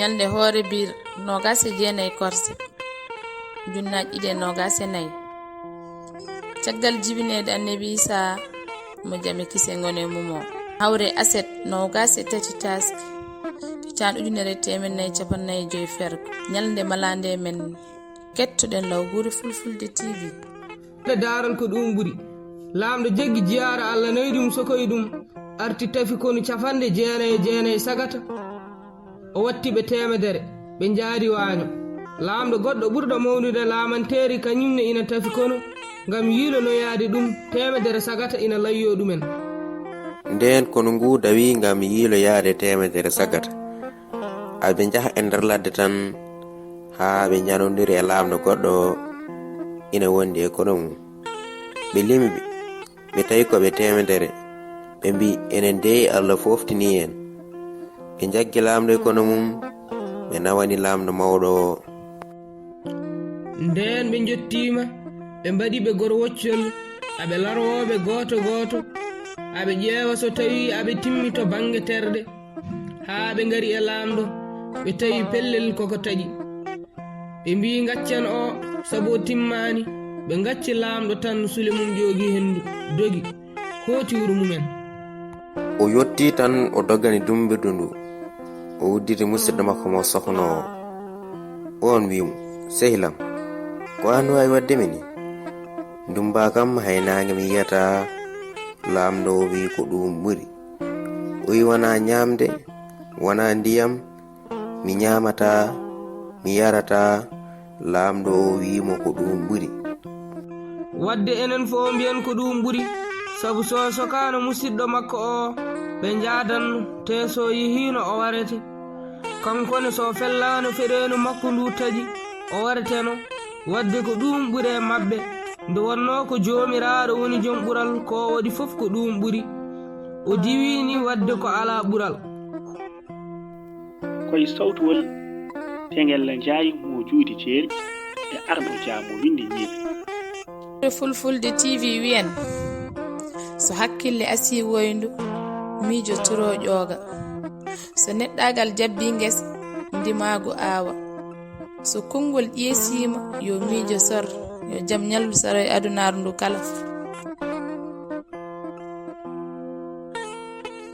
ñalde hoore bir 29 korse junnaji ɗiɗi e 24 caggal jibinede annabi Isa mo jame kise ngone mumo hawre aset 23 taski tan ujunere temen 450 ferko ñalde malande men kettuɗen law guri fulfulde TV daarol ko ɗum ɓuri laamɗo jeggi jiyara Allah nayi ɗum sokoye ɗum arti tafi kono 99 sagata o watti ɓe temedere ɓe jaari waño laamɗo goɗɗo ɓurɗo mawnude laamanteri kañumne ina tafi kono ngam yiilonoyaade ɗum temedere sagata ina layyo ɗumen nden kono ngu dawi ngam yiiloyaade temedere sagata aɓe jaha e nder ladde tan haa ɓe janodiri e laamɗo goɗɗo ina wondi e kono mum ɓe limi ɓe tawi koɓe temedere ɓe mbi enen deyi Allah foftini en ɓe jaggi laamɗo e kono mum ɓe nawani laamɗo mawɗo o nden ɓe jottima ɓe mbaɗi ɓe gor woccol aɓe larwoɓe goto goto aɓe ƴeewa so tawi aɓe timmi to bange terɗe haa ɓe ngari e laamɗo ɓe tawi pellel koko taƴi ɓe mbi gaccan o sabu o timmani ɓe gacci laamɗo tan sule mum joogi hendu dogi hooti wuro mumen o yotti tan o doggani dumbirdu ndu o wudditi musidɗo makko mo sohno on wimo sehilam ko an wawi waddemi ni dumba kam haynange mi yiyata laamɗo o wi ko ɗum ɓuri o wi wona ñamde wona ndiyam mi ñamata mi yarata laamɗo o wimo ko ɗum ɓuri wadde enen fo mbiyen ko ɗum ɓuri sabu so sokano musidɗo makko o ɓe jaadanno te so yihino o warete kankone so fellano feɗeno makko ndu taƴi o wareteno wadde ko ɗum ɓuri e mabɓe nde wonno ko jomiraɗo woni joom ɓural ko waɗi fof ko ɗum ɓuri o diwini wadde ko ala ɓural koye sawtuwol tegel jaayi mo juuti ceeri e arɗo jaamo windi ñiiɓe fulfulde TV wiyen so hakkille asi woyndu miijo turo ƴooga so neɗɗagal jabbi ngesa ndimaago aawa so konngol ƴeesima yo miijo sor yo jam ñallu saro e adunaru ndu kala